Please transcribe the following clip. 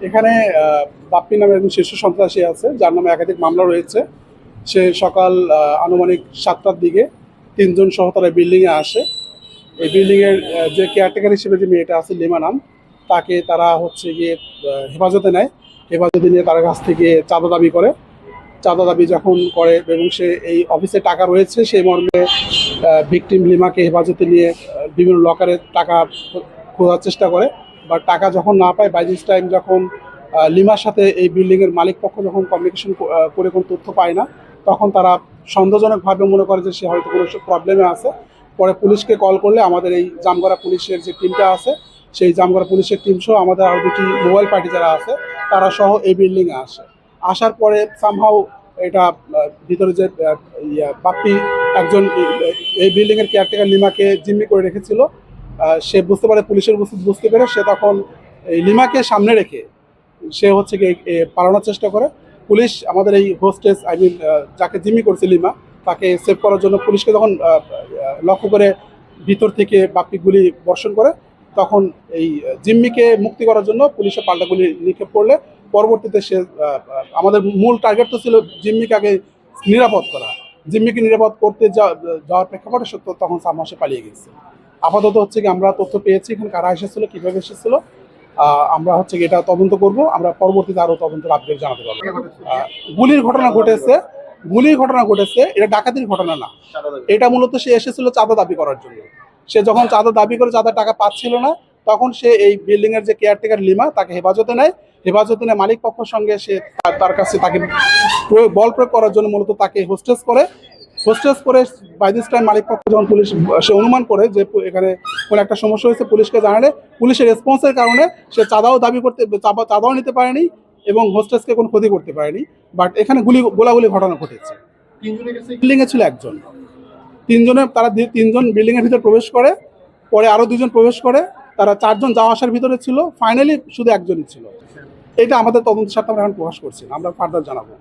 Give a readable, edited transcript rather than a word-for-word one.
এখানে বাপ্পি নামে একজন শীর্ষ সন্ত্রাসী আছে, যার নামে একাধিক মামলা রয়েছে। সে সকাল আনুমানিক 7টার দিকে 3জন সহ তারা বিল্ডিংয়ে আসে। এই বিল্ডিংয়ের যে কেয়ারটেকার হিসেবে যে মেয়েটা আছে লিমা নাম, তাকে তারা হচ্ছে গিয়ে হেফাজতে নেয়। হেফাজতে নিয়ে তার কাছ থেকে চাঁদা দাবি করে। চাঁদা দাবি যখন করে এবং সে এই অফিসে টাকা রয়েছে সেই মর্মে ভিকটিম লিমাকে হেফাজতে নিয়ে বিভিন্ন লকারে টাকা খোঁজার চেষ্টা করে। বা টাকা যখন না পায়, বাই দিস টাইম যখন লিমার সাথে এই বিল্ডিংয়ের মালিক পক্ষ যখন কমিউনিকেশন করে কোনো তথ্য পায় না, তখন তারা সন্দেহজনকভাবে মনে করে যে সে হয়তো কোনো প্রবলেমে আছে। পরে পুলিশকে কল করলে আমাদের এই জামগড়া পুলিশের যে টিমটা আছে, সেই জামগড়া পুলিশের টিম সহ আমাদের আরও দুটি মোবাইল পার্টি যারা আছে তারা সহ এই বিল্ডিংয়ে আসে। আসার পরে সামহাও এটা ভিতরে যে বাপ্পি একজন এই বিল্ডিংয়ের কেয়ারটেকার লিমাকে জিম্মি করে রেখেছিল, সে বুঝতে পারে, পুলিশের বুঝতে পেরে সে তখন এই লিমাকে সামনে রেখে সে হচ্ছে গিয়ে পালানোর চেষ্টা করে। পুলিশ আমাদের এই হোস্টেস যাকে জিম্মি করছে লিমা, তাকে সেভ করার জন্য পুলিশকে যখন লক্ষ্য করে ভিতর থেকে বাপ্পি গুলি বর্ষণ করে, তখন এই জিম্মিকে মুক্তি করার জন্য পুলিশের পাল্টা গুলি নিক্ষেপ করলে পরবর্তীতে সে আমাদের মূল টার্গেট তো ছিল জিম্মিকে আগে নিরাপদ করা। জিম্মিকে নিরাপদ করতে যাওয়ার প্রেক্ষাপটে সত্য তখন সামহাসে পালিয়ে গেছে। আপাতত হচ্ছে কি আমরা তথ্য পেয়েছি এখানে কারা এসেছিল, কীভাবে এসেছিল। আমরা হচ্ছে কি এটা তদন্ত করব, আমরা পরবর্তীতে আরও তদন্তের আপডেট জানাতে পারবো। গুলির ঘটনা ঘটেছে, এটা ডাকাতির ঘটনা না। এটা মূলত সে এসেছিল চাঁদা দাবি করার জন্য। সে যখন চাঁদা দাবি করে চাঁদা টাকা পাচ্ছিল না, তখন সে এই বিল্ডিংয়ের যে কেয়ারটেকার লিমা তাকে হেফাজতে নেয়। হেফাজতে নিয়ে মালিক পক্ষের সঙ্গে সে তার কাছে তাকে বল প্রয়োগ করার জন্য মূলত তাকে হোস্টেস করে বাই দিস টাইম মালিক পক্ষ যখন পুলিশ সে অনুমান করে যে এখানে কোনো একটা সমস্যা হয়েছে, পুলিশকে জানালে পুলিশের রেসপন্সের কারণে সে চাঁদাও নিতে পারেনি এবং হোস্টেসকে কোনো ক্ষতি করতে পারেনি। বাট এখানে গোলাগুলি ঘটনা ঘটেছে। বিল্ডিংয়ে ছিল একজন, তারা 3জন বিল্ডিংয়ের ভিতরে প্রবেশ করে, পরে আরও 2জন প্রবেশ করে, তারা 4জন যাওয়া আসার ভিতরে ছিল, ফাইনালি শুধু একজনই ছিল। এটা আমাদের তদন্তের সাথে আমরা এখন প্রকাশ করছি না, আমরা ফার্দার জানাবো।